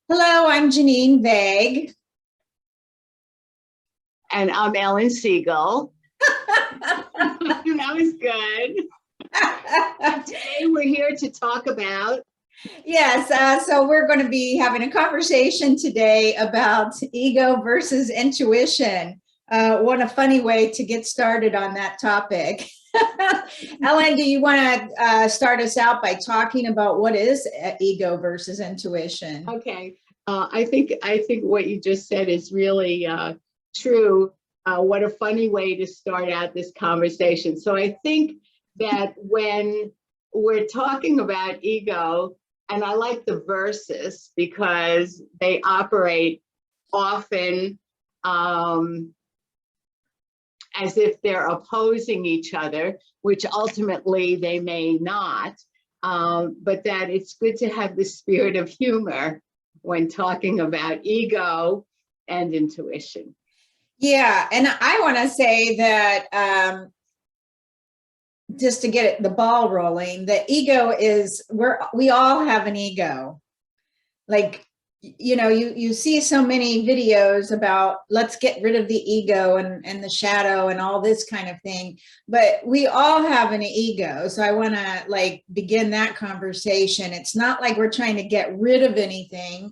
Hello, I'm Jeannine Vegh. And I'm Ellen Seigel. That was good. Today we're here to talk about. Yes, so we're going to be having a conversation today about ego versus intuition. What a funny way to get started on that topic. Ellen, do you want to start us out by talking about what is ego versus intuition? Okay, I think what you just said is really true. What a funny way to start out this conversation. So I think that when we're talking about ego, and I like the verses because they operate often as if they're opposing each other, which ultimately they may not, but that it's good to have the spirit of humor when talking about ego and intuition. Yeah, and I want to say that just to get the ball rolling, the ego is we all have an ego. Like, you see so many videos about let's get rid of the ego and the shadow and all this kind of thing, but we all have an ego. So I want to begin that conversation. It's not like we're trying to get rid of anything.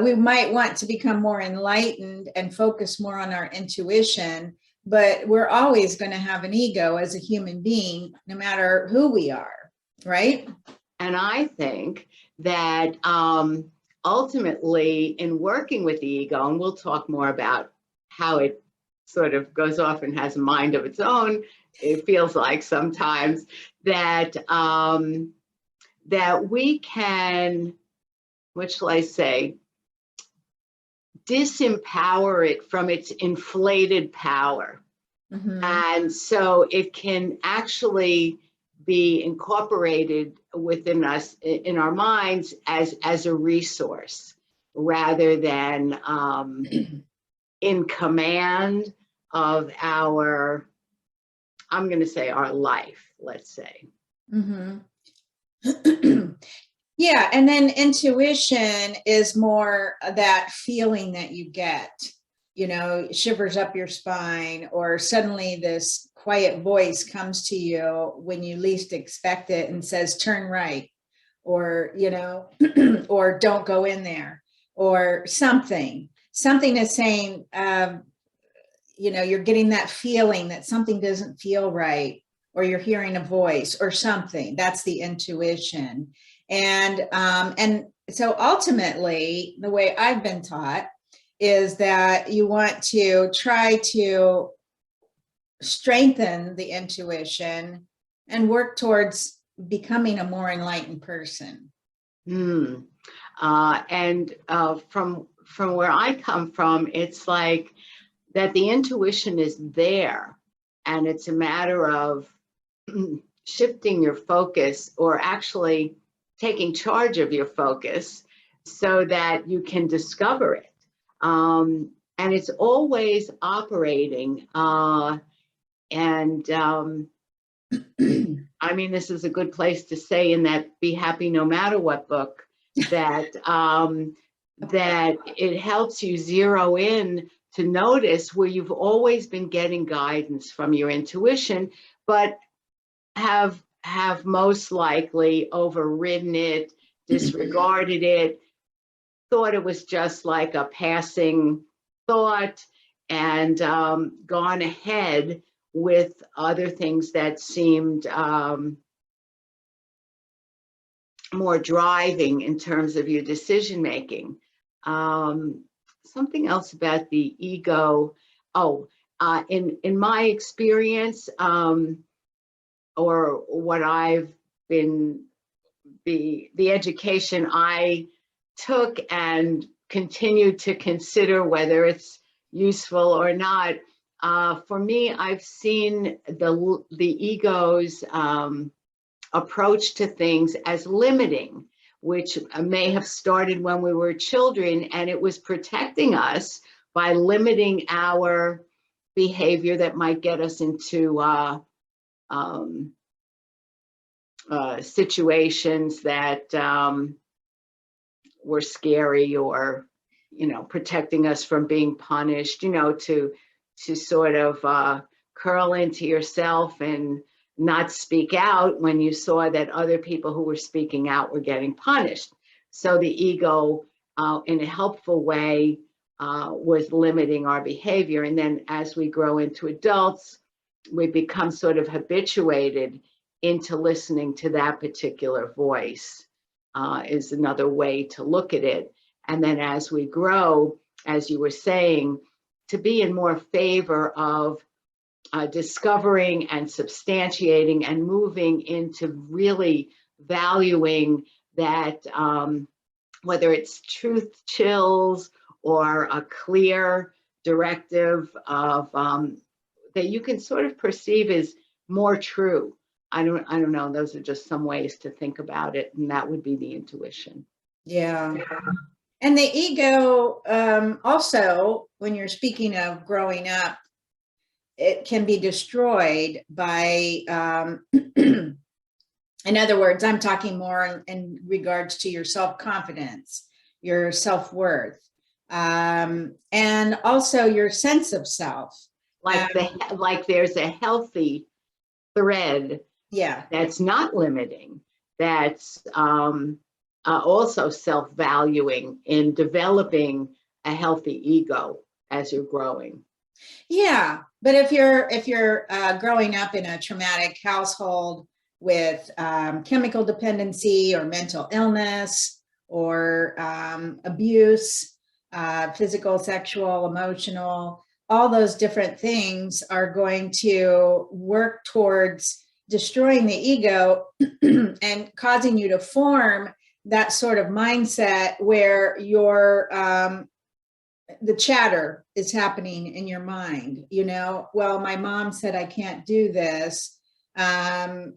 We might want to become more enlightened and focus more on our intuition, but we're always going to have an ego as a human being, no matter who we are, right? And I think that ultimately, in working with the ego, and we'll talk more about how it sort of goes off and has a mind of its own, it feels like sometimes that that we can, what shall I say, disempower it from its inflated power. Mm-hmm. And so it can actually be incorporated within us, in our minds, as a resource rather than in command of our, I'm going to say, our life, let's say. Mm-hmm. Yeah, and then intuition is more that feeling that you get, shivers up your spine, or suddenly this quiet voice comes to you when you least expect it and says, turn right, or, or don't go in there, or something is saying, you're getting that feeling that something doesn't feel right, or you're hearing a voice or something. That's the intuition. And so ultimately, the way I've been taught is that you want to try to strengthen the intuition and work towards becoming a more enlightened person. And from where I come from, it's like that the intuition is there, and it's a matter of shifting your focus, or actually taking charge of your focus so that you can discover it. And it's always operating. I mean, this is a good place to say in that Be Happy No Matter What book that that it helps you zero in to notice where you've always been getting guidance from your intuition, but have most likely overridden it, disregarded it, thought it was just like a passing thought, and gone ahead with other things that seemed more driving in terms of your decision making. Something else about the ego. In my experience, or what I've been, the education I took and continue to consider whether it's useful or not. For me, I've seen the ego's approach to things as limiting, which may have started when we were children, and it was protecting us by limiting our behavior that might get us into situations that were scary, or, protecting us from being punished, to sort of curl into yourself and not speak out when you saw that other people who were speaking out were getting punished. So the ego, in a helpful way, was limiting our behavior. And then as we grow into adults, we become sort of habituated into listening to that particular voice, is another way to look at it. And then as we grow, as you were saying, to be in more favor of discovering and substantiating and moving into really valuing that, whether it's truth chills or a clear directive of that you can sort of perceive as more true. I don't know. Those are just some ways to think about it, and that would be the intuition. Yeah. And the ego, also, when you're speaking of growing up, it can be destroyed by, in other words, I'm talking more in regards to your self-confidence, your self-worth, and also your sense of self. Like there's a healthy thread, yeah, that's not limiting, that's also self-valuing in developing a healthy ego as you're growing. Yeah, but if you're growing up in a traumatic household with chemical dependency or mental illness or abuse, physical, sexual, emotional, all those different things are going to work towards destroying the ego and causing you to form that sort of mindset where your the chatter is happening in your mind, well, my mom said I can't do this, or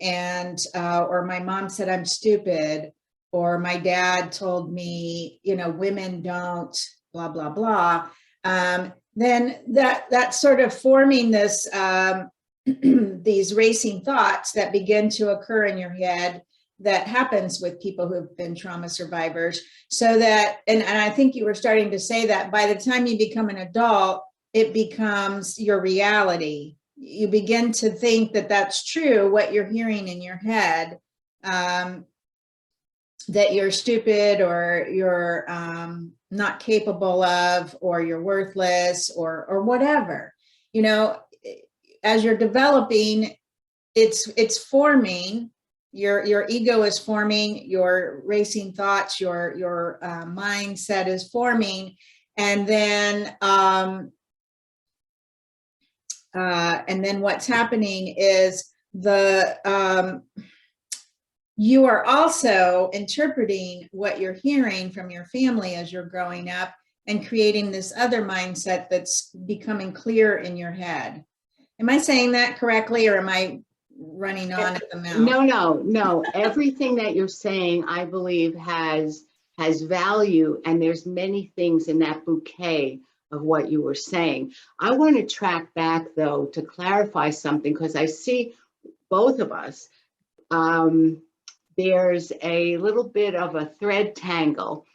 my mom said I'm stupid, or my dad told me, women don't, blah, blah, blah. Then that's sort of forming this, these racing thoughts that begin to occur in your head. That happens with people who've been trauma survivors. So that, and I think you were starting to say that by the time you become an adult, it becomes your reality. You begin to think that that's true, what you're hearing in your head, that you're stupid, or you're not capable of, or you're worthless, or whatever. As you're developing, it's forming. Your ego is forming, your racing thoughts, your mindset is forming, and then what's happening is you are also interpreting what you're hearing from your family as you're growing up and creating this other mindset that's becoming clear in your head. Am I saying that correctly, or am I running on at the mouth? No. Everything that you're saying, I believe, has value, and there's many things in that bouquet of what you were saying. I want to track back, though, to clarify something, because I see both of us. There's a little bit of a thread tangle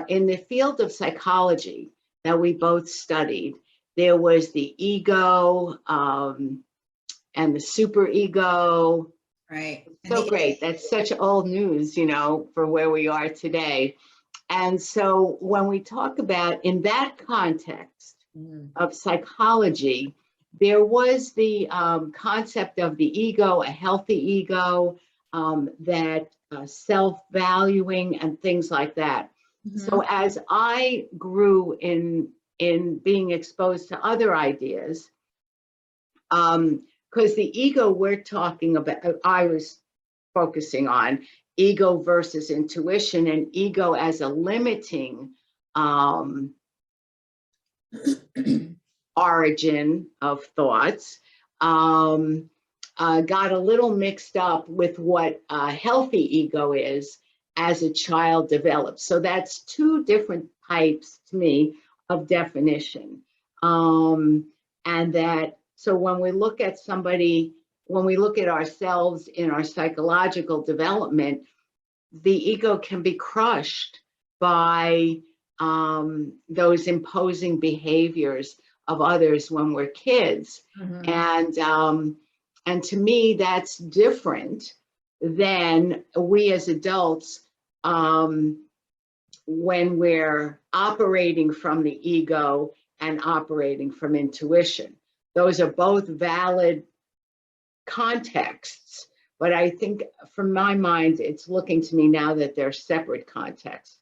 in the field of psychology that we both studied. There was the ego, and the superego. Right. So great. That's such old news, for where we are today. And so when we talk about in that context of psychology, there was the concept of the ego, a healthy ego, that self-valuing and things like that. So as I grew in being exposed to other ideas, because the ego we're talking about, I was focusing on ego versus intuition, and ego as a limiting origin of thoughts, got a little mixed up with what a healthy ego is as a child develops. So that's two different types to me of definition. And that, so when we look at somebody, when we look at ourselves in our psychological development, the ego can be crushed by those imposing behaviors of others when we're kids. And to me, that's different than we as adults, when we're operating from the ego and operating from intuition. Those are both valid contexts, but I think from my mind, it's looking to me now that they're separate contexts.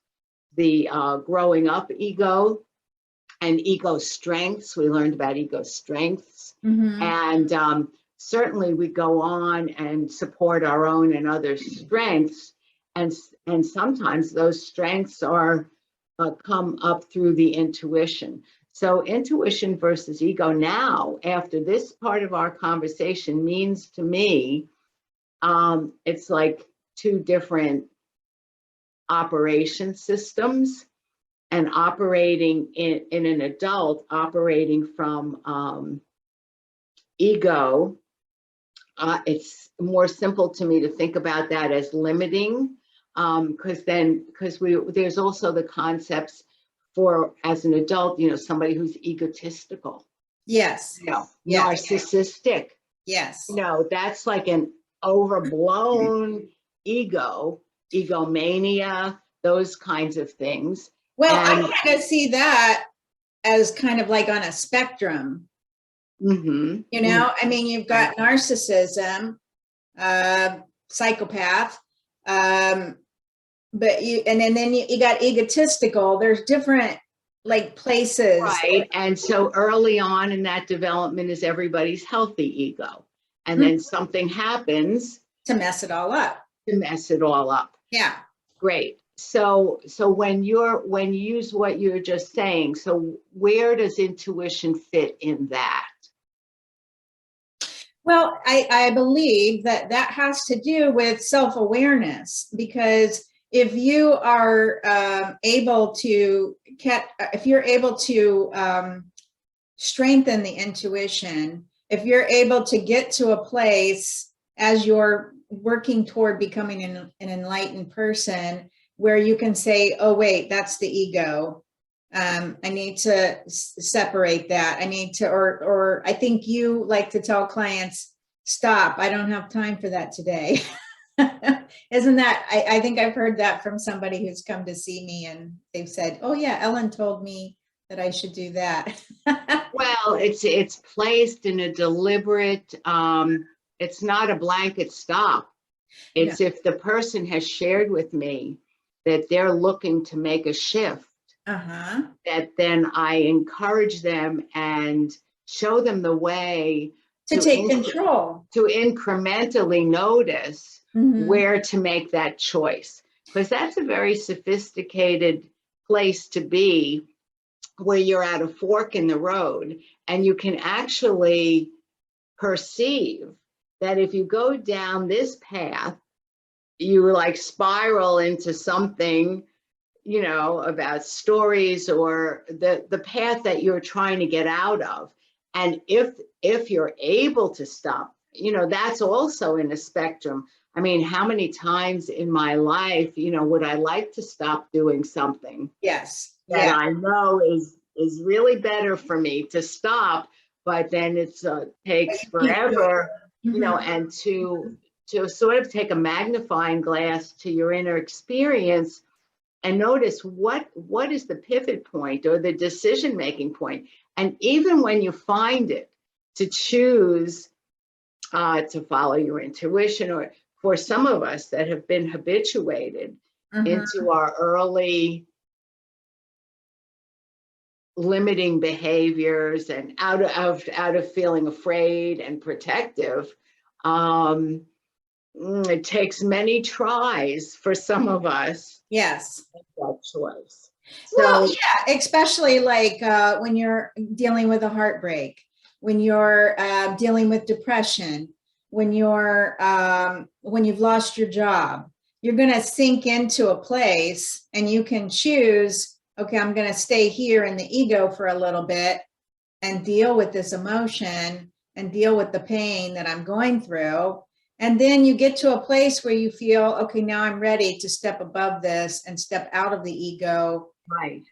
The growing up ego and ego strengths, we learned about ego strengths, and certainly we go on and support our own and others' strengths, and sometimes those strengths are come up through the intuition. So intuition versus ego now, after this part of our conversation, means to me, it's like two different operation systems, and operating in an adult, operating from ego, it's more simple to me to think about that as limiting, because there's also the concepts for, as an adult, you know, somebody who's egotistical. Yes. You know, Yes. narcissistic. Yes. You know, that's like an overblown ego, egomania, those kinds of things. Well, I kind of see that as kind of like on a spectrum. You know, I mean, you've got narcissism, psychopath, but then you got egotistical. There's different like places. Right. And so early on in that development is everybody's healthy ego. And then something happens to mess it all up. Yeah. Great. So when you use what you're just saying, so where does intuition fit in that? Well, I believe that has to do with self-awareness, because if you are able to strengthen the intuition, if you're able to get to a place as you're working toward becoming an enlightened person, where you can say, oh, wait, that's the ego. I need to separate that. I need to, or I think you like to tell clients, stop, I don't have time for that today. Isn't that, I think I've heard that from somebody who's come to see me, and they've said, oh yeah, Ellen told me that I should do that. Well, it's placed in a deliberate, it's not a blanket stop. It's if the person has shared with me that they're looking to make a shift, that then I encourage them and show them the way to take control, to incrementally notice where to make that choice, because that's a very sophisticated place to be, where you're at a fork in the road and you can actually perceive that if you go down this path, you like spiral into something, you know, about stories or the path that you're trying to get out of. And if you're able to stop, you know, that's also in a spectrum. I mean, how many times in my life, you know, would I like to stop doing something? Yes. That I know is really better for me to stop, but then it's takes forever, you know, and to sort of take a magnifying glass to your inner experience and notice what is the pivot point or the decision-making point. And even when you find it, to choose to follow your intuition, or for some of us that have been habituated into our early limiting behaviors and out of feeling afraid and protective, it takes many tries for some of us. Yes. To make that choice. Well, yeah, especially like when you're dealing with a heartbreak, when you're dealing with depression, when you've lost your job, you're going to sink into a place and you can choose, okay, I'm going to stay here in the ego for a little bit and deal with this emotion and deal with the pain that I'm going through. And then you get to a place where you feel, okay, now I'm ready to step above this and step out of the ego. Right.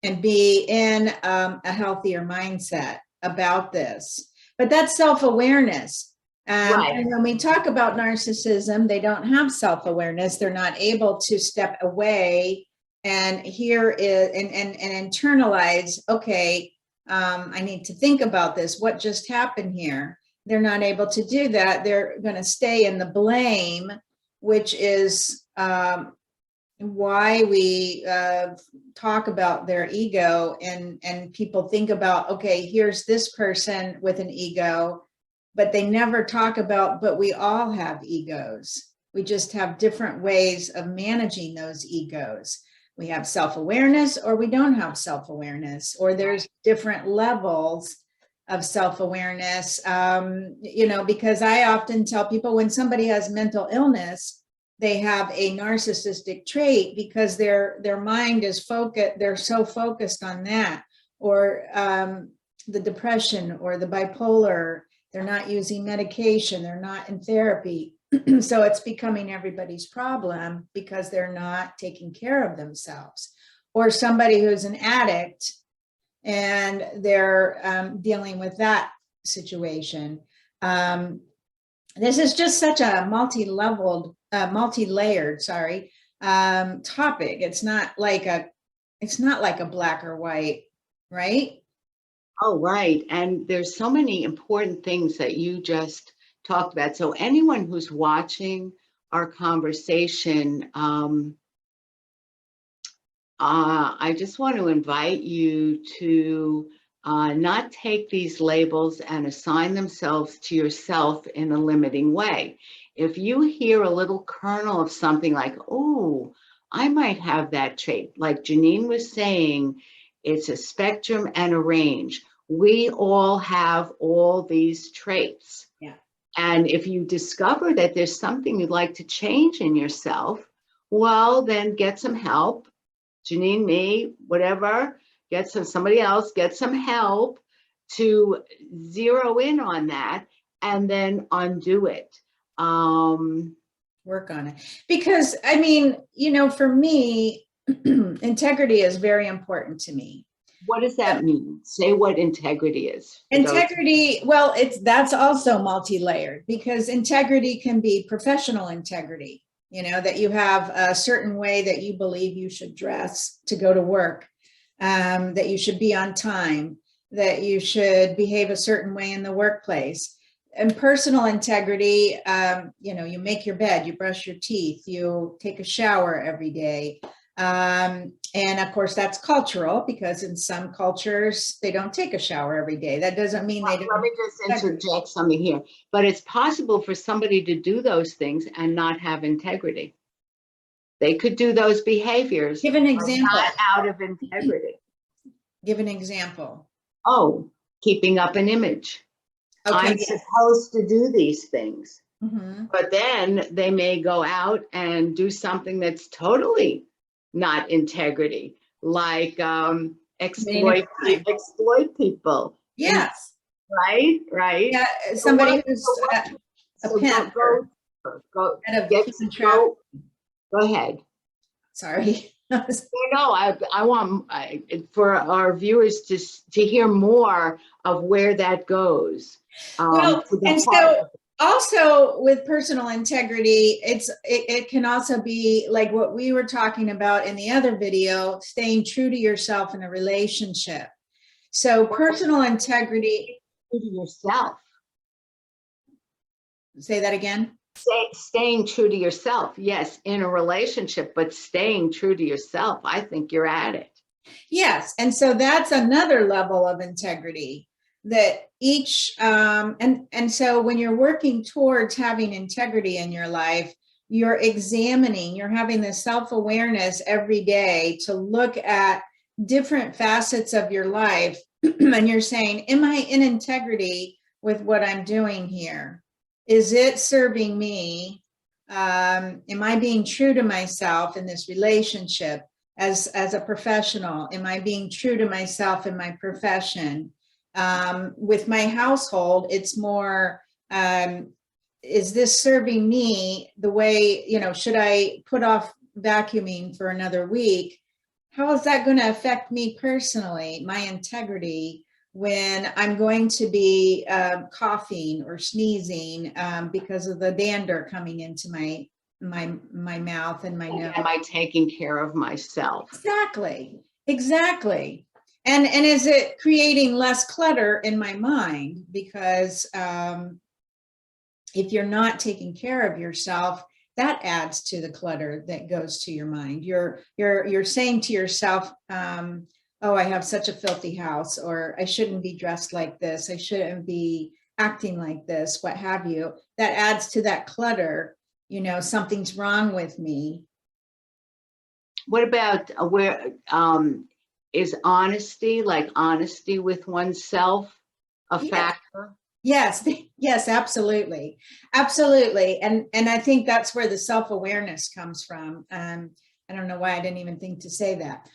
And be in a healthier mindset about this. But that's self-awareness. Right. And when we talk about narcissism, they don't have self-awareness. They're not able to step away and hear it and internalize, okay, I need to think about this. What just happened here? They're not able to do that. They're going to stay in the blame, which is why we talk about their ego, and people think about, okay, here's this person with an ego, but they never talk about, but we all have egos. We just have different ways of managing those egos. We have self-awareness, or we don't have self-awareness, or there's different levels of self-awareness. You know, because I often tell people, when somebody has mental illness, they have a narcissistic trait because their mind is focused, they're so focused on that, or the depression or the bipolar, they're not using medication, they're not in therapy. So it's becoming everybody's problem because they're not taking care of themselves. Or somebody who's an addict and they're dealing with that situation. This is just such a multi-leveled, multi-layered, topic. It's not like a black or white, right? Oh, right. And there's so many important things that you just talked about. So anyone who's watching our conversation, I just want to invite you to not take these labels and assign themselves to yourself in a limiting way. If you hear a little kernel of something like, oh, I might have that trait, like Jeannine was saying, it's a spectrum and a range. We all have all these traits. Yeah. And if you discover that there's something you'd like to change in yourself, well, then get some help. Jeannine, me, whatever, somebody else, get some help to zero in on that and then undo it. Work on it. Because, I mean, you know, for me, integrity is very important to me. What does that mean? Say what integrity is. Integrity, well, that's also multi-layered, because integrity can be professional integrity, you know, that you have a certain way that you believe you should dress to go to work, that you should be on time, that you should behave a certain way in the workplace. And personal integrity, you know, you make your bed, you brush your teeth, you take a shower every day. And of course, that's cultural, because in some cultures, they don't take a shower every day. That doesn't mean they don't. Let me just interject something here. But it's possible for somebody to do those things and not have integrity. They could do those behaviors. Give an example. Not out of integrity. Give an example. Oh, keeping up an image. Okay, I'm supposed to do these things. Mm-hmm. But then they may go out and do something that's totally not integrity, like exploit people. Yes. Right. Yeah, somebody who's a pimp. Go ahead. Sorry. No, I want for our viewers to hear more of where that goes. Well, and so also with personal integrity, it can also be like what we were talking about in the other video, staying true to yourself in a relationship. So personal integrity. True to yourself. Say that again. Staying true to yourself. Yes, in a relationship, but staying true to yourself. I think you're at it. Yes. And so that's another level of integrity that each, and so when you're working towards having integrity in your life, you're examining, you're having the self-awareness every day to look at different facets of your life. And you're saying, am I in integrity with what I'm doing here? Is it serving me? Am I being true to myself in this relationship as a professional? Am I being true to myself in my profession? With my household, it's more, is this serving me the way, should I put off vacuuming for another week? How is that going to affect me personally, my integrity, when I'm going to be coughing or sneezing because of the dander coming into my mouth and my nose? Am I taking care of myself? Exactly. And is it creating less clutter in my mind? Because if you're not taking care of yourself, that adds to the clutter that goes to your mind. You're saying to yourself, oh, I have such a filthy house, or I shouldn't be dressed like this, I shouldn't be acting like this, what have you. That adds to that clutter. Something's wrong with me. What about where is honesty, like honesty with oneself, a factor? Yes, absolutely. Absolutely. And I think that's where the self-awareness comes from. I don't know why I didn't even think to say that.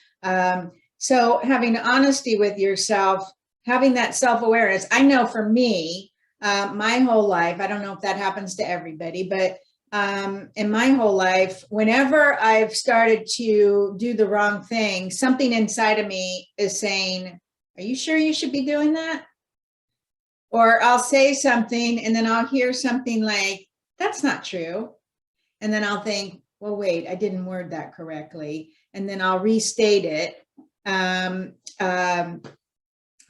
So having honesty with yourself, having that self-awareness, I know for me, my whole life, I don't know if that happens to everybody, but in my whole life, whenever I've started to do the wrong thing, something inside of me is saying, are you sure you should be doing that? Or I'll say something and then I'll hear something like, that's not true. And then I'll think, well, wait, I didn't word that correctly. And then I'll restate it.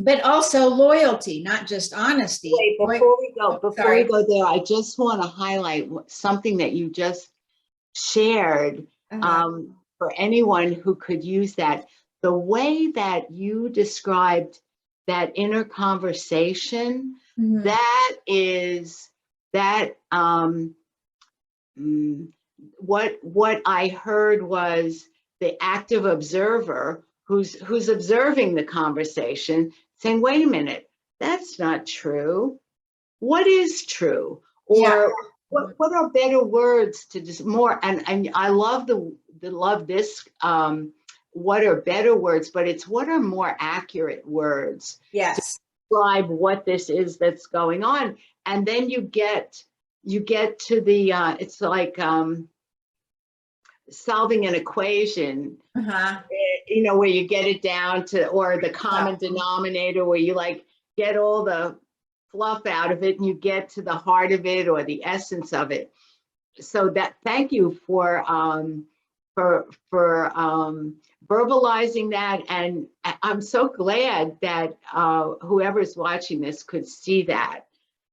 But also loyalty, not just honesty. Wait, before we go there, I just want to highlight something that you just shared for anyone who could use that. The way that you described that inner conversation, that is that what I heard was the active observer who's observing the conversation, saying, wait a minute, that's not true. What is true? Or what are better words to just more? And I love love this. What are better words? But it's what are more accurate words to describe what this is that's going on. And then you get to the it's like solving an equation. Where you get it down to, or the common denominator, where you like get all the fluff out of it and you get to the heart of it or the essence of it. So that, thank you for verbalizing that. And I'm so glad that whoever's watching this could see that,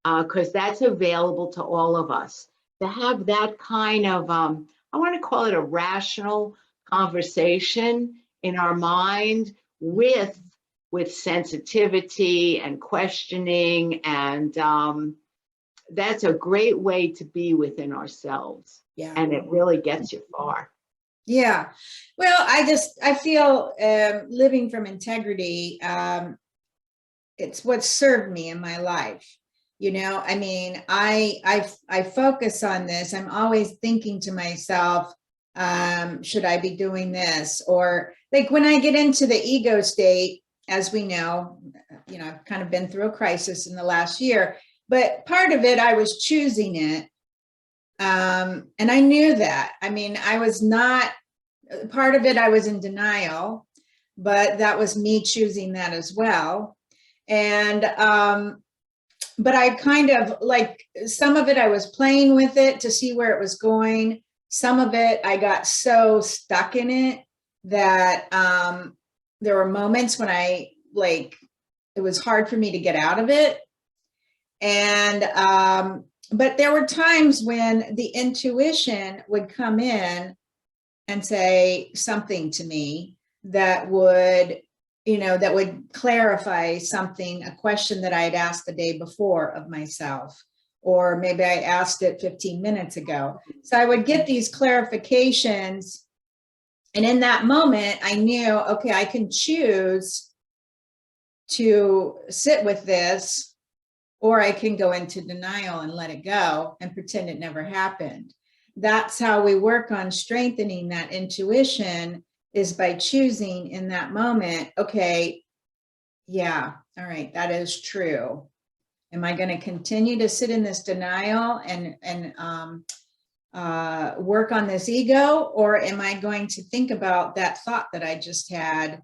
because that's available to all of us, to have that kind of, I want to call it a rational conversation in our mind with sensitivity and questioning. And that's a great way to be within ourselves. And it really gets you far. Yeah. Well, I feel living from integrity, it's what served me in my life. I mean, I focus on this. I'm always thinking to myself, should I be doing this? Or like when I get into the ego state, as we know, I've kind of been through a crisis in the last year, but part of it, I was choosing it. And I knew that. I mean, I was not, part of it, I was in denial, but that was me choosing that as well. And, but I kind of like, some of it, I was playing with it to see where it was going. Some of it, I got so stuck in it that there were moments when it was hard for me to get out of it. And, but there were times when the intuition would come in and say something to me that would, that would clarify something, a question that I had asked the day before of myself, or maybe I asked it 15 minutes ago. So I would get these clarifications. And in that moment, I knew, okay, I can choose to sit with this, or I can go into denial and let it go and pretend it never happened. That's how we work on strengthening that intuition, is by choosing in that moment, okay, yeah, all right, that is true. Am I going to continue to sit in this denial and work on this ego, or am I going to think about that thought that I just had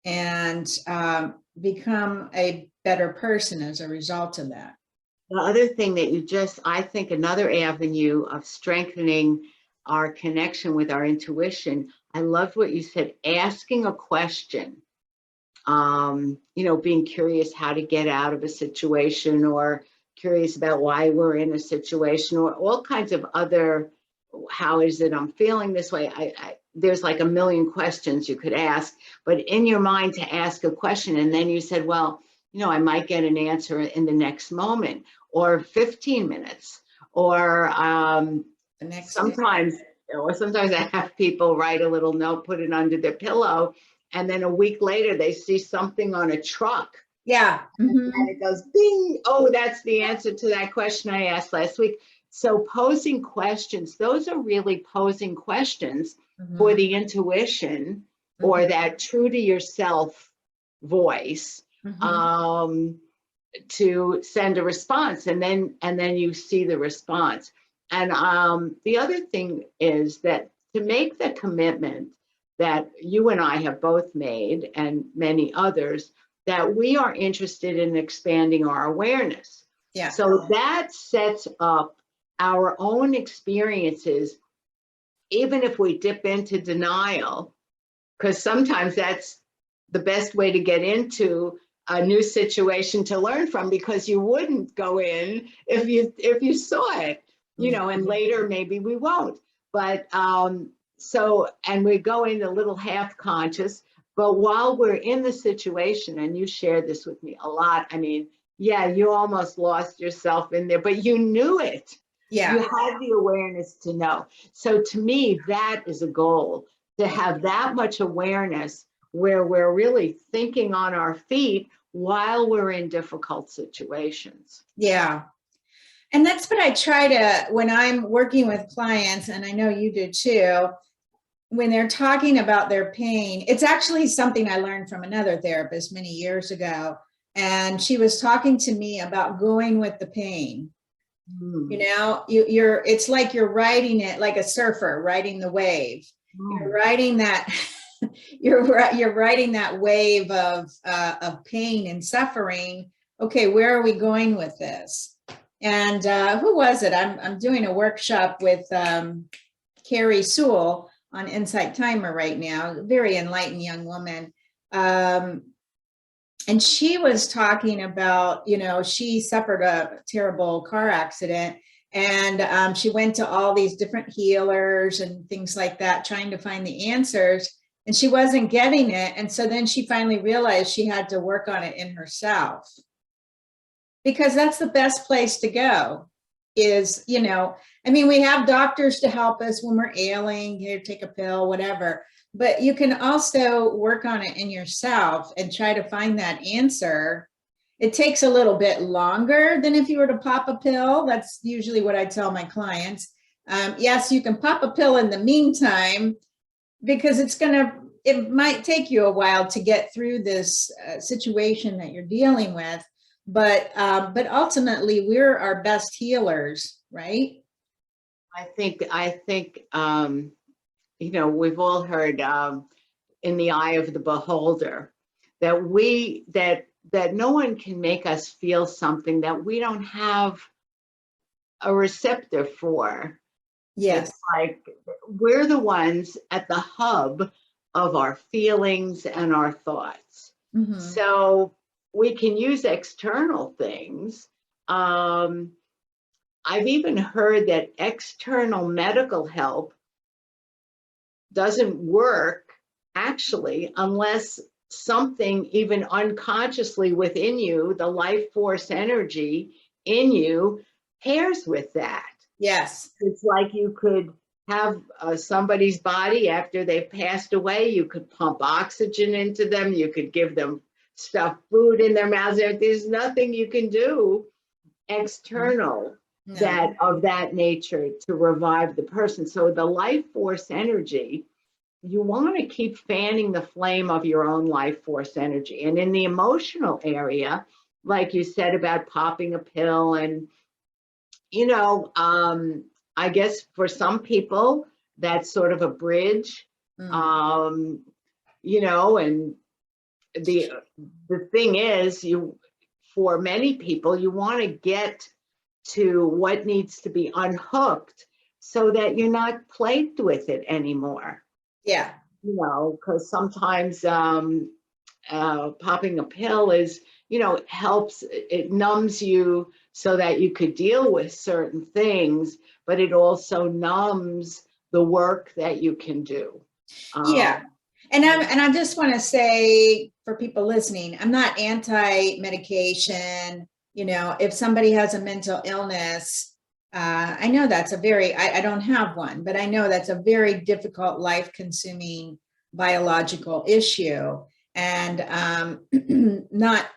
and become a better person as a result of that? The other thing that you just, I think another avenue of strengthening our connection with our intuition, I loved what you said, asking a question. Being curious how to get out of a situation, or curious about why we're in a situation, or all kinds of other, how is it I'm feeling this way? There's like a million questions you could ask, but in your mind to ask a question, and then you said, well, I might get an answer in the next moment, or 15 minutes, or The next sometimes, I have people write a little note, put it under their pillow, and then a week later they see something on a truck. Yeah. Mm-hmm. And it goes ding. Oh, that's the answer to that question I asked last week. So posing questions, those are really posing questions for the intuition or that true to yourself voice to send a response, and then you see the response. And the other thing is that to make the commitment that you and I have both made, and many others, that we are interested in expanding our awareness. Yeah. So that sets up our own experiences, even if we dip into denial, because sometimes that's the best way to get into a new situation to learn from, because you wouldn't go in if you saw it, and later maybe we won't. But and we go in a little half conscious, but while we're in the situation, and you shared this with me a lot, I mean, yeah, you almost lost yourself in there, but you knew it. Yeah. You had the awareness to know. So to me, that is a goal, to have that much awareness where we're really thinking on our feet while we're in difficult situations. Yeah. And that's what I try to, when I'm working with clients, and I know you do too, when they're talking about their pain, it's actually something I learned from another therapist many years ago. And she was talking to me about going with the pain. It's like you're riding it like a surfer riding the wave. You're riding that you're riding that wave of pain and suffering. Okay, where are we going with this? And who was it? I'm doing a workshop with Carrie Sewell on Insight Timer right now, a very enlightened young woman. And she was talking about, she suffered a terrible car accident, and she went to all these different healers and things like that, trying to find the answers, and she wasn't getting it. And so then she finally realized she had to work on it in herself, because that's the best place to go is, we have doctors to help us when we're ailing, here, take a pill, whatever. But you can also work on it in yourself and try to find that answer. It takes a little bit longer than if you were to pop a pill. That's usually what I tell my clients. Yes, you can pop a pill in the meantime, because it might take you a while to get through this situation that you're dealing with. But ultimately, we're our best healers, right? I think we've all heard in the eye of the beholder, that no one can make us feel something that we don't have a receptor for. Yes. It's like we're the ones at the hub of our feelings and our thoughts. So we can use external things. I've even heard that external medical help doesn't work actually unless something even unconsciously within you, the life force energy in you, pairs with that. Yes. It's like you could have somebody's body after they've passed away, you could pump oxygen into them, you could give them stuffed food in their mouths. There's nothing you can do external that of that nature to revive the person. So the life force energy, you want to keep fanning the flame of your own life force energy. And in the emotional area, like you said about popping a pill. And, I guess for some people, that's sort of a bridge, Mm. and the thing is, for many people, you want to get to what needs to be unhooked so that you're not plagued with it anymore. Yeah. Because sometimes popping a pill is, helps, it numbs you so that you could deal with certain things, but it also numbs the work that you can do. Yeah. And I just want to say for people listening, I'm not anti-medication. If somebody has a mental illness, I know that's I don't have one, but I know that's a very difficult, life-consuming biological issue. And not,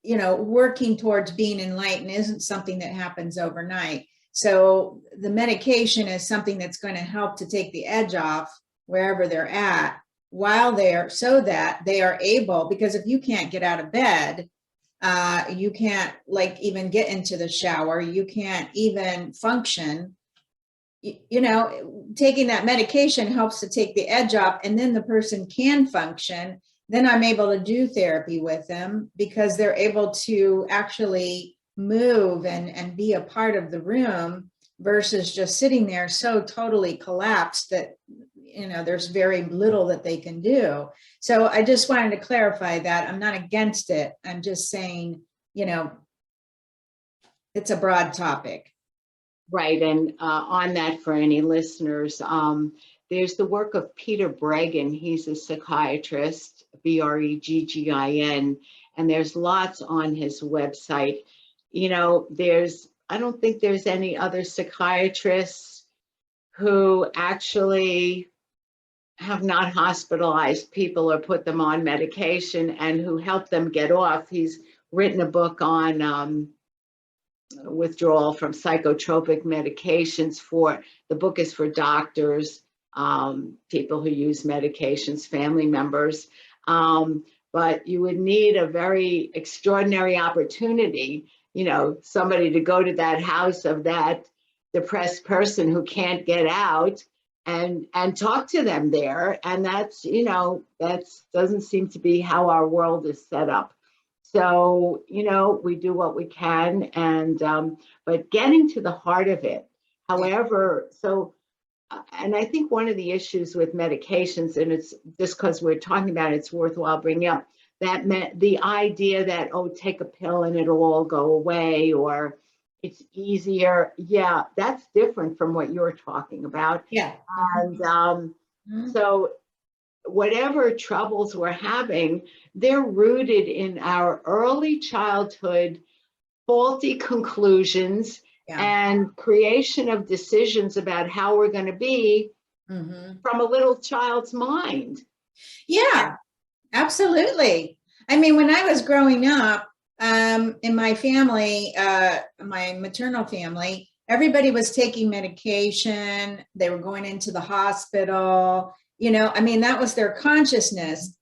working towards being enlightened isn't something that happens overnight. So the medication is something that's going to help to take the edge off wherever they're at while they're, so that they are able, because if you can't get out of bed, you can't like even get into the shower, you can't even function, taking that medication helps to take the edge off, and then the person can function. Then I'm able to do therapy with them because they're able to actually move and be a part of the room versus just sitting there so totally collapsed that there's very little that they can do. So I just wanted to clarify that I'm not against it. I'm just saying, it's a broad topic. Right. And on that, for any listeners, there's the work of Peter Breggin. He's a psychiatrist, Breggin, and there's lots on his website. I don't think there's any other psychiatrists who actually have not hospitalized people or put them on medication and who help them get off. He's written a book on withdrawal from psychotropic medications. The book is for doctors, people who use medications, family members. But you would need a very extraordinary opportunity, somebody to go to that house of that depressed person who can't get out and talk to them there. And that's doesn't seem to be how our world is set up. So, we do what we can, and but getting to the heart of it. However, and I think one of the issues with medications, and it's just because we're talking about it, it's worthwhile bringing up, that the idea that, take a pill and it'll all go away, or it's easier. Yeah, that's different from what you're talking about. Yeah. And so whatever troubles we're having, they're rooted in our early childhood faulty conclusions and creation of decisions about how we're going to be from a little child's mind. Yeah, absolutely. I mean, when I was growing up, in my family, my maternal family, everybody was taking medication. They were going into the hospital. That was their consciousness,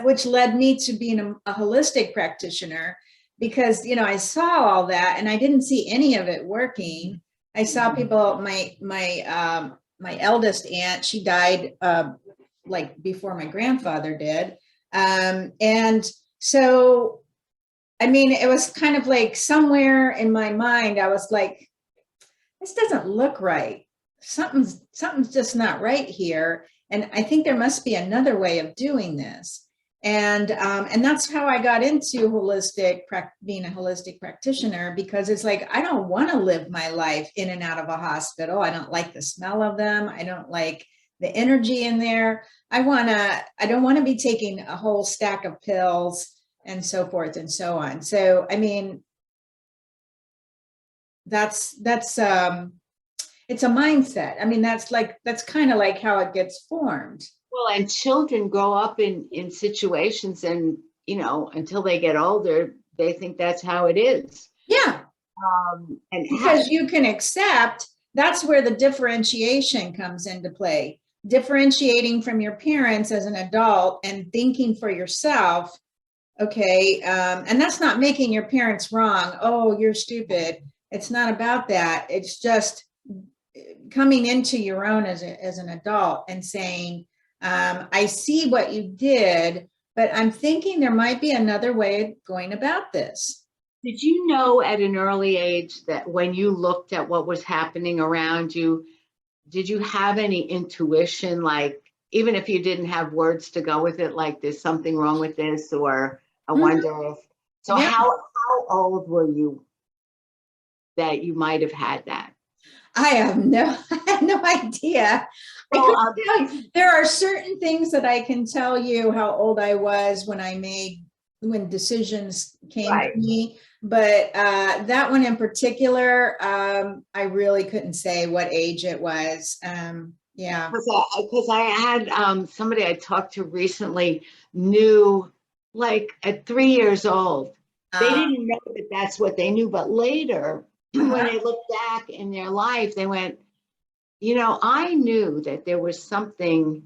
which led me to being a holistic practitioner because, I saw all that and I didn't see any of it working. I saw people, my eldest aunt, she died like before my grandfather did. And so, it was kind of like somewhere in my mind, I was like, this doesn't look right. Something's just not right here. And I think there must be another way of doing this. And that's how I got into being a holistic practitioner, because it's like, I don't want to live my life in and out of a hospital. I don't like the smell of them. I don't like the energy in there. I don't want to be taking a whole stack of pills and so forth and so on. So, that's it's a mindset. That's kind of like how it gets formed. Well, and children grow up in situations and, until they get older, they think that's how it is. Yeah. And because you can accept, that's where the differentiation comes into play. Differentiating from your parents as an adult and thinking for yourself, okay, and that's not making your parents wrong. Oh, you're stupid. It's not about that. It's just coming into your own as an adult and saying, I see what you did, but I'm thinking there might be another way of going about this. Did you know at an early age that when you looked at what was happening around you, did you have any intuition, like, even if you didn't have words to go with it, like there's something wrong with this, or I wonder if, so Yeah. how old were you that you might have had that? I have no, I had no idea. I Well, couldn't tell you. There are certain things that I can tell you how old I was when decisions came right. to me. But that one in particular, I really couldn't say what age it was. Yeah. Because I had somebody I talked to recently knew, like at 3 years old, they didn't know that that's what they knew, but later when they looked back in their life, they went, you know, I knew that there was something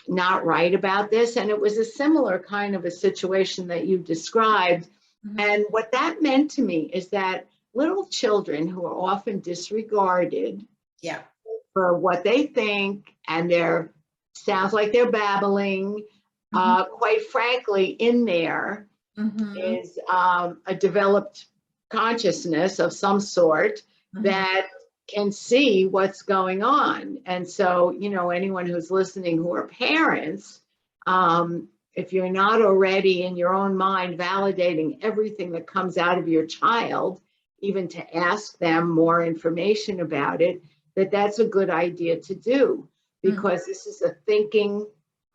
not right about this. And it was a similar kind of a situation that you described. And what that meant to me is that little children who are often disregarded Yeah. for what they think, and they're sounds like they're babbling. Quite frankly, in there is a developed consciousness of some sort that can see what's going on. And so, you know, anyone who's listening who are parents, if you're not already in your own mind validating everything that comes out of your child, even to ask them more information about it, that's a good idea to do, because this is a thinking,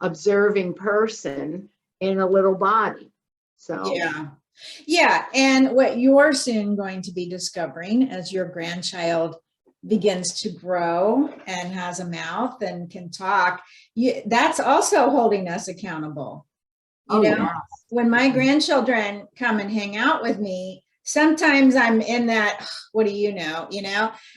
observing person in a little body. So yeah, and what you're soon going to be discovering as your grandchild begins to grow and has a mouth and can talk, that's also holding us accountable. You know, when my grandchildren come and hang out with me, sometimes I'm in that, what do you know?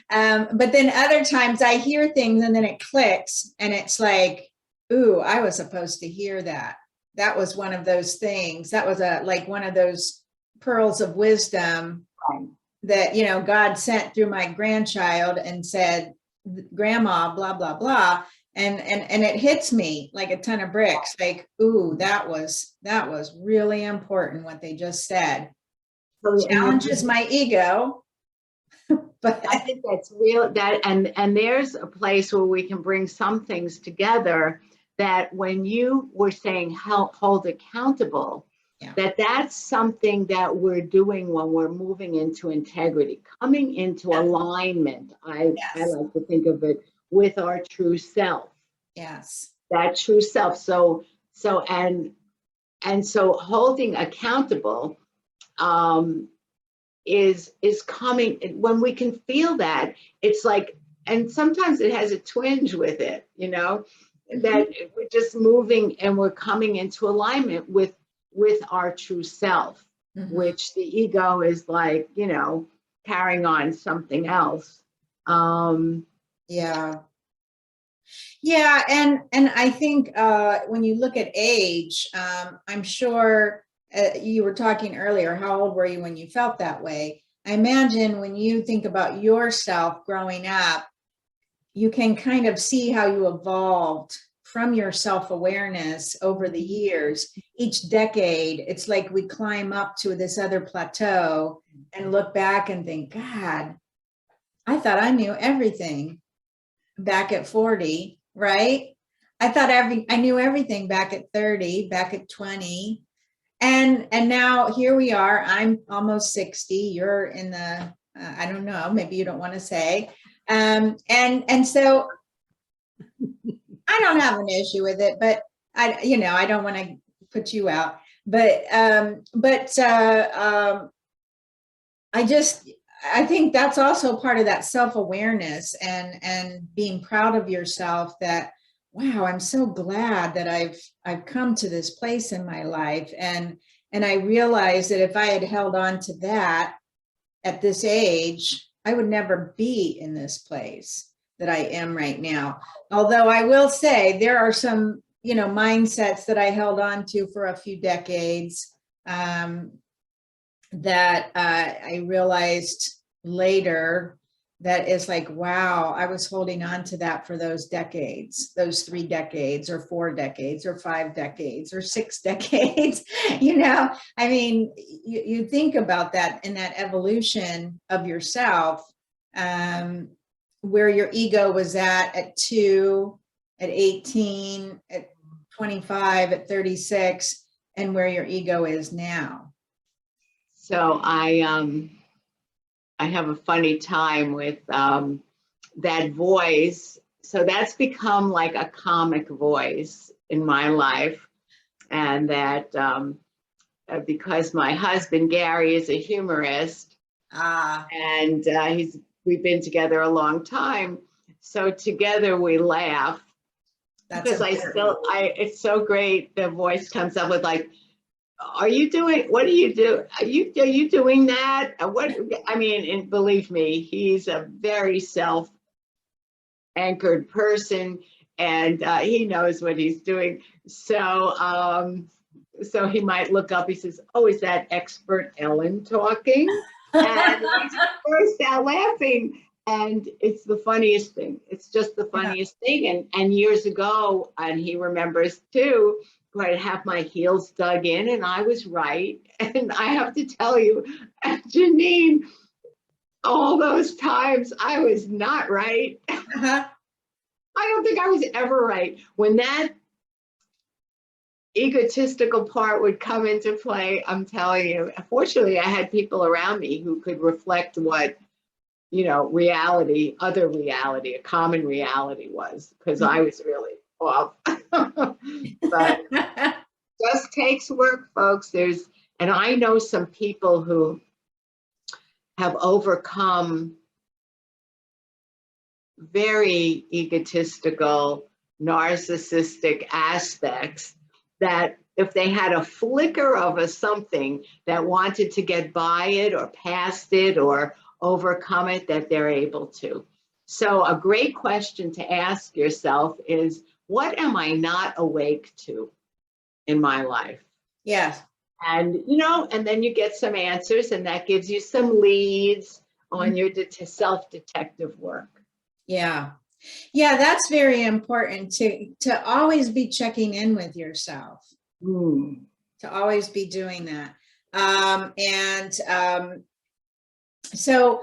But then other times I hear things and then it clicks and it's like, ooh, I was supposed to hear that. That was one of those things. That was like one of those pearls of wisdom that, you know, God sent through my grandchild and said, grandma, blah, blah, blah. And it hits me like a ton of bricks, like, ooh, that was really important what they just said. Challenges my ego. But I think that's real, that and there's a place where we can bring some things together, that when you were saying hold accountable, that's something that we're doing when we're moving into integrity, coming into alignment. I like to think of it with our true self. Yes. That true self. So holding accountable is coming when we can feel that. It's like, and sometimes it has a twinge with it, you know, that we're just moving and we're coming into alignment with our true self, which the ego is like, you know, carrying on something else. Yeah, and I think when you look at age, I'm sure you were talking earlier, how old were you when you felt that way? I imagine when you think about yourself growing up, you can kind of see how you evolved from your self-awareness over the years. Each decade, it's like we climb up to this other plateau and look back and think, God, I thought I knew everything back at 40, right? I thought I knew everything back at 30, back at 20. And now here we are. I'm almost 60. You're in the, I don't know, maybe you don't want to say. And so I don't have an issue with it, but I don't want to put you out, but I think that's also part of that self-awareness and being proud of yourself, that, wow, I'm so glad that I've come to this place in my life. And I realized that if I had held on to that at this age, I would never be in this place that I am right now. Although I will say there are some, mindsets that I held on to for a few decades that I realized later that is like, wow, I was holding on to that for those decades, those 3 decades or 4 decades or 5 decades or 6 decades. I mean, you think about that in that evolution of yourself, where your ego was at 2, at 18, at 25, at 36, and where your ego is now. So I have a funny time with that voice. So that's become like a comic voice in my life. And that because my husband, Gary, is a humorist, and we've been together a long time. So together we laugh. That's because important. it's so great. The voice comes up with like, what do you do? Are you doing that? I mean, and believe me, he's a very self-anchored person, and he knows what he's doing. So, so he might look up. He says, "Oh, is that expert Ellen talking?" And we just burst out laughing. And it's the funniest thing. It's just the funniest thing. And years ago, and he remembers too, I'd have my heels dug in, and I was right. And I have to tell you, Jeannine, all those times I was not right. I don't think I was ever right. When that egotistical part would come into play, I'm telling you, fortunately, I had people around me who could reflect what, reality, a common reality was, because I was really off. But just takes work, folks. And I know some people who have overcome very egotistical, narcissistic aspects that if they had a flicker of something that wanted to get by it or past it or overcome it, that they're able to. So a great question to ask yourself is, what am I not awake to in my life? Yes. And, and then you get some answers, and that gives you some leads on your self-detective work. Yeah. Yeah, that's very important to always be checking in with yourself, to always be doing that. So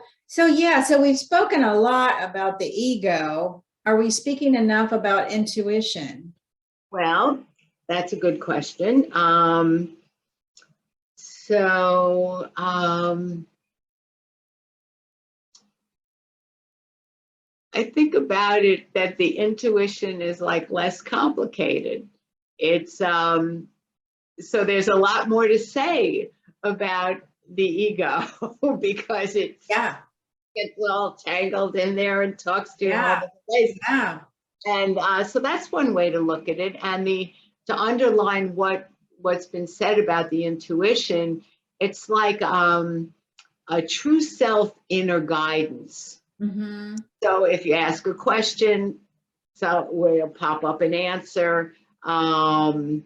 we've spoken a lot about the ego. Are we speaking enough about intuition? Well, that's a good question. I think about it that the intuition is like less complicated. It's so there's a lot more to say about the ego because it gets all tangled in there and talks to you all over the place. Yeah. And so that's one way to look at it. And to underline what's been said about the intuition, it's like a true self inner guidance. Mm-hmm. So if you ask a question, so will pop up an answer. Sometimes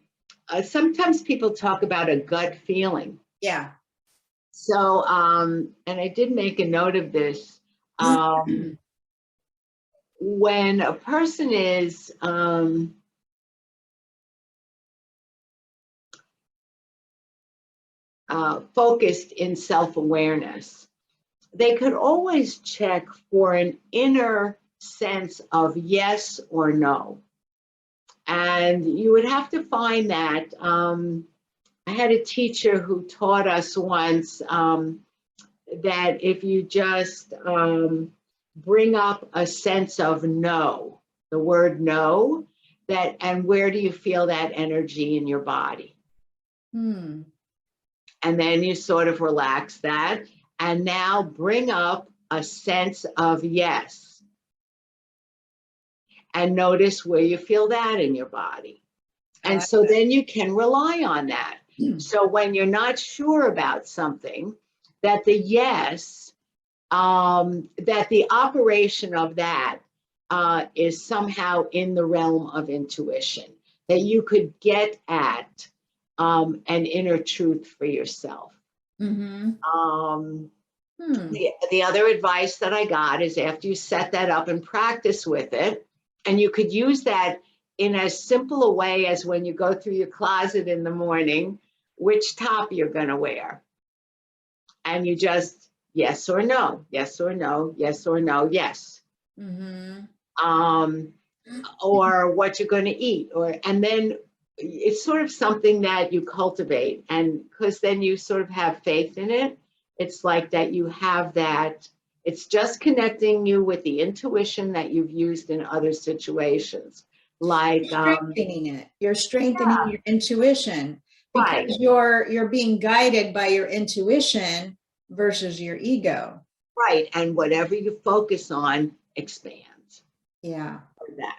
people talk about a gut feeling. Yeah. So, and I did make a note of this. When a person is focused in self-awareness, they could always check for an inner sense of yes or no. And you would have to find that. I had a teacher who taught us once that if you just bring up a sense of no, the word no, and where do you feel that energy in your body? And then you sort of relax that. And now bring up a sense of yes. And notice where you feel that in your body. And so then you can rely on that. So when you're not sure about something, that the yes, that the operation of that is somehow in the realm of intuition, that you could get at an inner truth for yourself. Mhm. The other advice that I got is after you set that up and practice with it, and you could use that in as simple a way as when you go through your closet in the morning, which top you're going to wear. And you just yes or no, yes or no, yes or no, yes. Mhm. Or what you're going to eat, and then it's sort of something that you cultivate, and because then you sort of have faith in it. It's like that you have that, it's just connecting you with the intuition that you've used in other situations. Like, Strengthening it. You're strengthening your intuition because right, you're being guided by your intuition versus your ego. right. And whatever you focus on expands Yeah. that,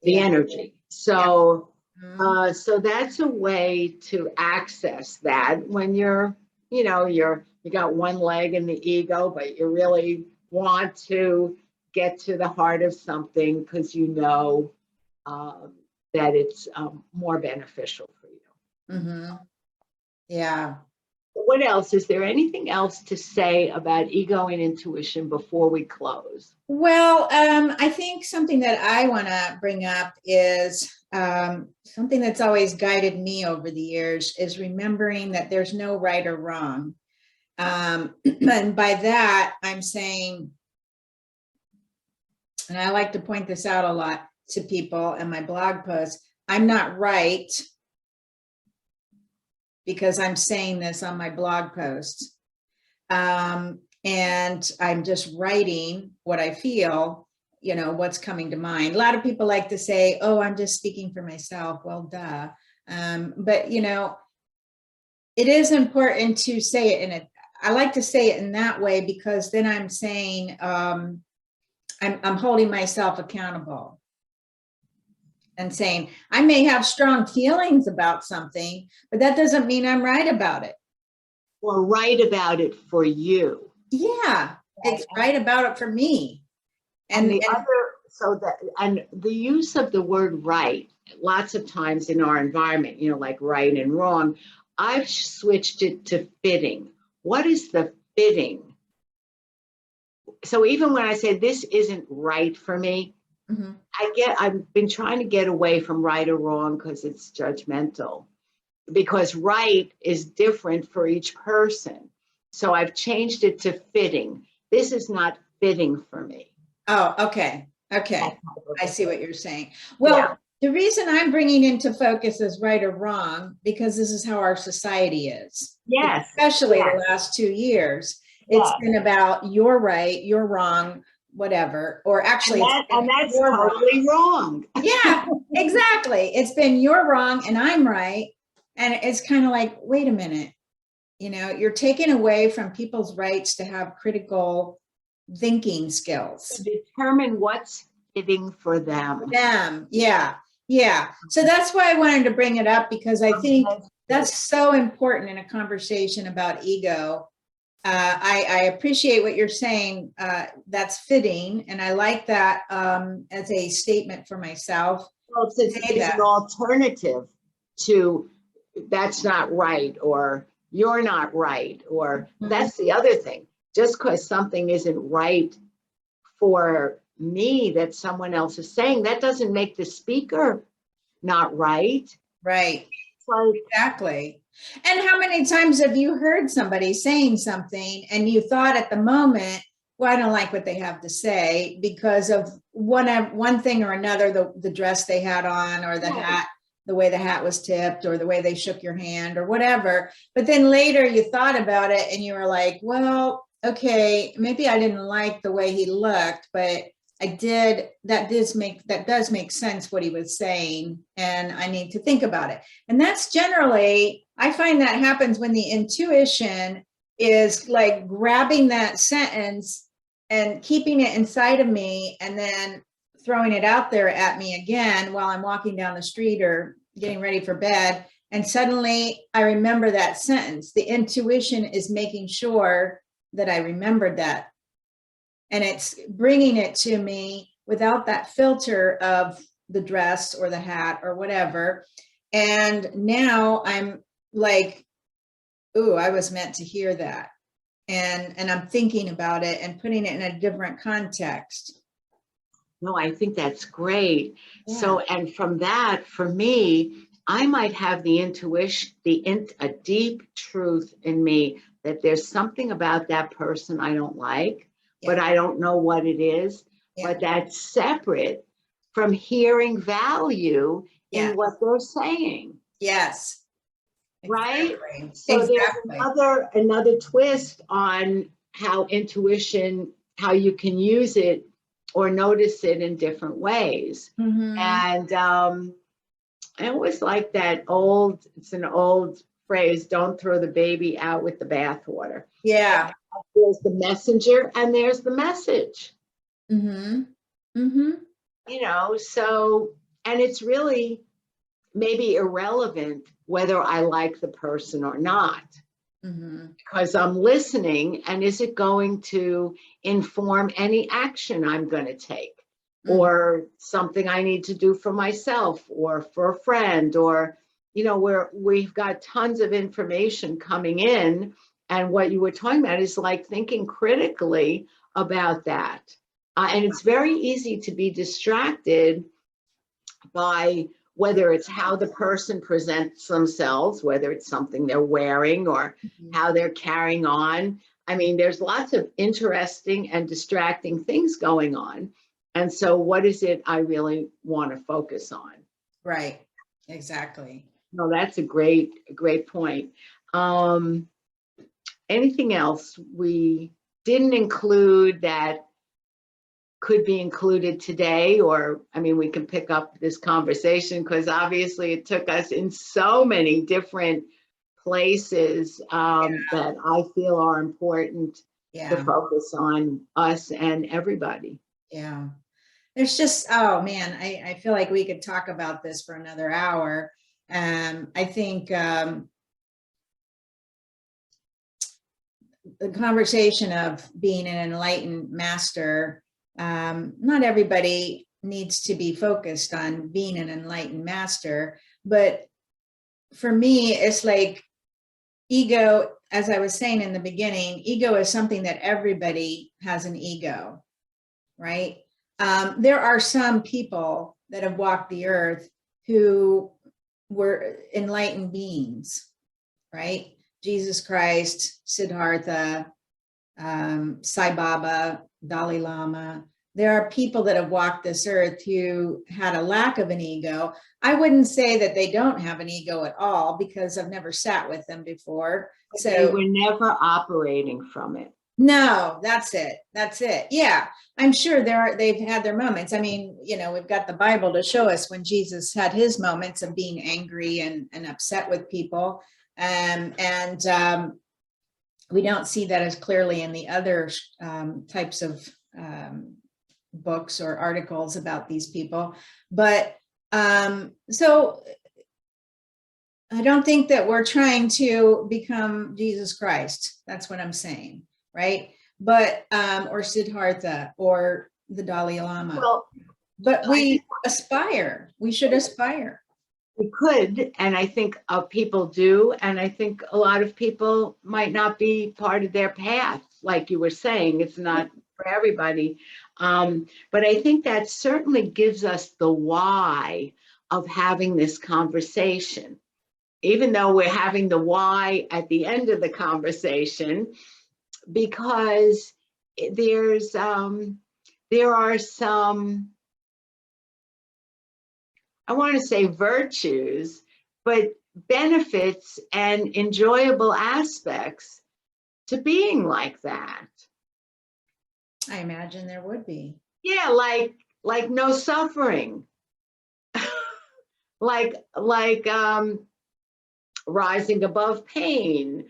the Yeah. energy. Yeah. So, Mhm. so that's a way to access that when you're, you got one leg in the ego, but you really want to get to the heart of something because um, that it's more beneficial for you. Mhm. Yeah. What else? Is there anything else to say about ego and intuition before we close? Well, I think something that I want to bring up is something that's always guided me over the years is remembering that there's no right or wrong. And by that, I'm saying, and I like to point this out a lot to people in my blog posts, I'm not right because I'm saying this on my blog post. And I'm just writing what I feel, what's coming to mind. A lot of people like to say, oh, I'm just speaking for myself. Well, duh. But it is important to say it in a, I like to say it in that way because then I'm saying, I'm holding myself accountable and saying, I may have strong feelings about something, but that doesn't mean I'm right about it. Or write about it for you. Yeah, it's right about it for me. And And the other, so that, and the use of the word right, lots of times in our environment, like right and wrong, I've switched it to fitting. What is the fitting? So even when I say this isn't right for me, Mhm. I've been trying to get away from right or wrong because it's judgmental, because right is different for each person. So I've changed it to fitting. This is not fitting for me. Oh, okay. That Okay. type of I a see thing. what you're saying. Yeah. Well, the reason I'm bringing into focus is right or wrong, because this is how our society is, Yes. especially Yes. the last 2 years. It's Yes. been about you're right, you're wrong, whatever. Or actually, it's been And that's you're wrong. totally wrong. Yeah, exactly. It's been you're wrong and I'm right. And it's kind of like, wait a minute, you're taking away from people's rights to have critical thinking To skills. determine what's fitting for them. Them, yeah, yeah. So that's why I wanted to bring it up because I think that's so important in a conversation about ego. I appreciate what you're saying. That's fitting, and I like that as a statement for myself. Well, it's an alternative to that's not right, or you're not right, or that's the other thing. Just because something isn't right for me that someone else is saying, that doesn't make the speaker not right. Right. Like, Exactly. And how many times have you heard somebody saying something and you thought at the moment, well, I don't like what they have to say because of one thing or another, the dress they had on or the hat, the way the hat was tipped or the way they shook your hand or whatever. But then later you thought about it and you were like, well, okay, maybe I didn't like the way he looked, but that does make sense what he was saying, and I need to think about it. And that's generally, I find that happens when the intuition is like grabbing that sentence and keeping it inside of me and then throwing it out there at me again while I'm walking down the street or getting ready for bed. And suddenly I remember that sentence. The intuition is making sure that I remembered that. And it's bringing it to me without that filter of the dress or the hat or whatever. And now I'm like, ooh, I was meant to hear that. And I'm thinking about it and putting it in a different context. No, I think that's great. Yeah. So, and from that, for me, I might have the intuition, a deep truth in me that there's something about that person I don't like, but Yeah. I don't know what it is. Yeah. But that's separate from hearing value Yeah. in what they're saying, Yes. right? Exactly. So Exactly. there's another twist on how intuition, how you can use it or notice it in different ways. Mhm. And I always like that it's an old phrase, don't throw the baby out with the bathwater. Yeah. There's the messenger and there's the message, Mhm. Mhm. so, and it's really maybe irrelevant whether I like the person or not, Mhm. because I'm listening, and is it going to inform any action I'm going to take, Mhm. or something I need to do for myself or for a friend, or where we've got tons of information coming in, and what you were talking about is like thinking critically about that. And it's very easy to be distracted by whether it's how the person presents themselves, whether it's something they're wearing or Mhm. how they're carrying on. I mean, there's lots of interesting and distracting things going on. And so, what is it I really want to focus on? Right. Exactly. No, that's a great point. Um, Anything else we didn't include that could be included today? Or, I mean, we can pick up this conversation because obviously it took us in so many different places that I feel are important to Yeah. focus on us and everybody. Yeah. There's just, oh man, I feel like we could talk about this for another hour. I think the conversation of being an enlightened master, not everybody needs to be focused on being an enlightened master, but for me, it's like ego, as I was saying in the beginning, ego is something that everybody has an ego, right? There are some people that have walked the earth who were enlightened beings, right? Jesus Christ, Siddhartha, Sai Baba, Dalai Lama. There are people that have walked this earth who had a lack of an ego. I wouldn't say that they don't have an ego at all because I've never sat with them before. So they were never operating from it. No, that's it. That's it. Yeah. I'm sure they've had their moments. I mean, we've got the Bible to show us when Jesus had his moments of being angry and upset with people. And we don't see that as clearly in the other types of books or articles about these people. But so I don't think that we're trying to become Jesus Christ. That's what I'm saying, right? But or Siddhartha or the Dalai Lama. Well, but we aspire. We should aspire. We could, and I think people do, and I think a lot of people might not be part of their path, like you were saying. It's not for everybody, but I think that certainly gives us the why of having this conversation. Even though we're having the why at the end of the conversation, because there are some, I want to say virtues, but benefits and enjoyable aspects to being like that. I imagine there would be. Yeah, like no suffering, like rising above pain,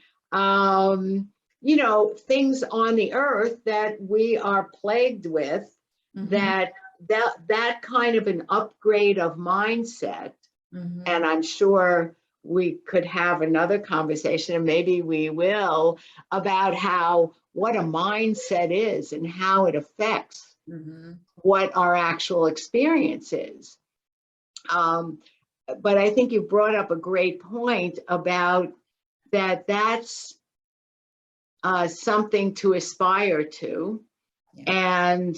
things on the earth that we are plagued with, Mhm. that kind of an upgrade of mindset. Mhm. And I'm sure we could have another conversation, and maybe we will, about what a mindset is and how it affects Mhm. what our actual experience is. but I think you brought up a great point about that. That's something to aspire to. Yeah. And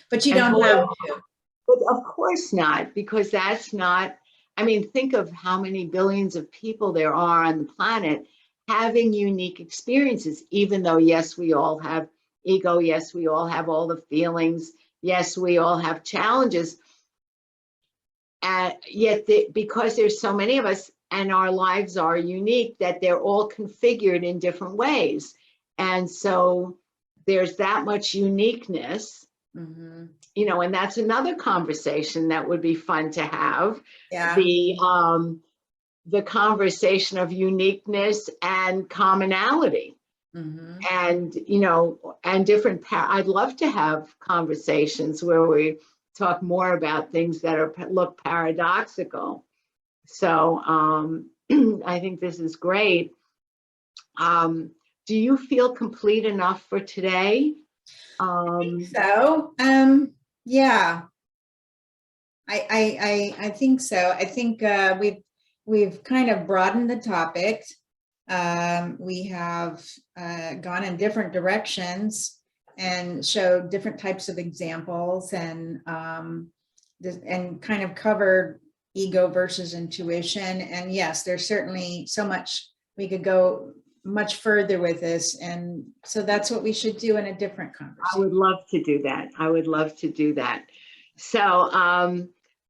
But you and don't have to. but of course not, because that's not, I mean, think of how many billions of people there are on the planet having unique experiences, even though, yes, we all have ego, yes, we all have all the feelings, yes, we all have challenges. And yet, because there's so many of us and our lives are unique, that they're all configured in different ways. And so there's that much uniqueness. Mm-hmm. You know, and that's another conversation that would be fun to have. Yeah. The conversation of uniqueness and commonality. Mm-hmm. And, you know, and different, I'd love to have conversations where we talk more about things that are look paradoxical. So I think this is great. Do you feel complete enough for today? So, yeah, I think so. I think we've kind of broadened the topic. We have gone in different directions and showed different types of examples, and kind of covered ego versus intuition. And yes, there's certainly so much we could go much further with this, and so that's what we should do in a different I conversation. would love to do that. I would love to do that. So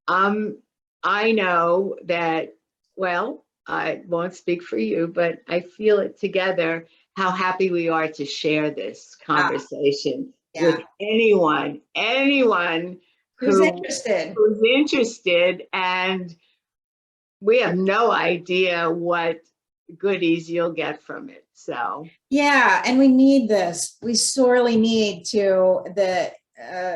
I know that, well, I won't speak for you, but I feel it together how happy we are to share this conversation with Yeah, anyone who's interested? who's interested. And we have no idea what goodies you'll get from it. So Yeah, and we need this. We sorely need to the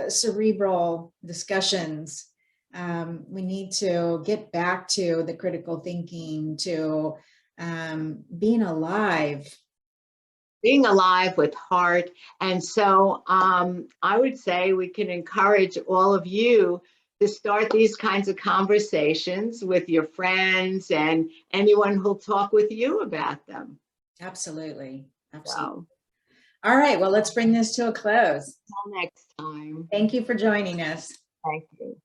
cerebral discussions. We need to get back to the critical thinking, to being alive. being alive with heart. And so I would say we can encourage all of you to start these kinds of conversations with your friends and anyone who'll talk with you about them. Absolutely. Absolutely. So All right, well, let's bring this to a close. until next time. Thank you for joining us. Thank you.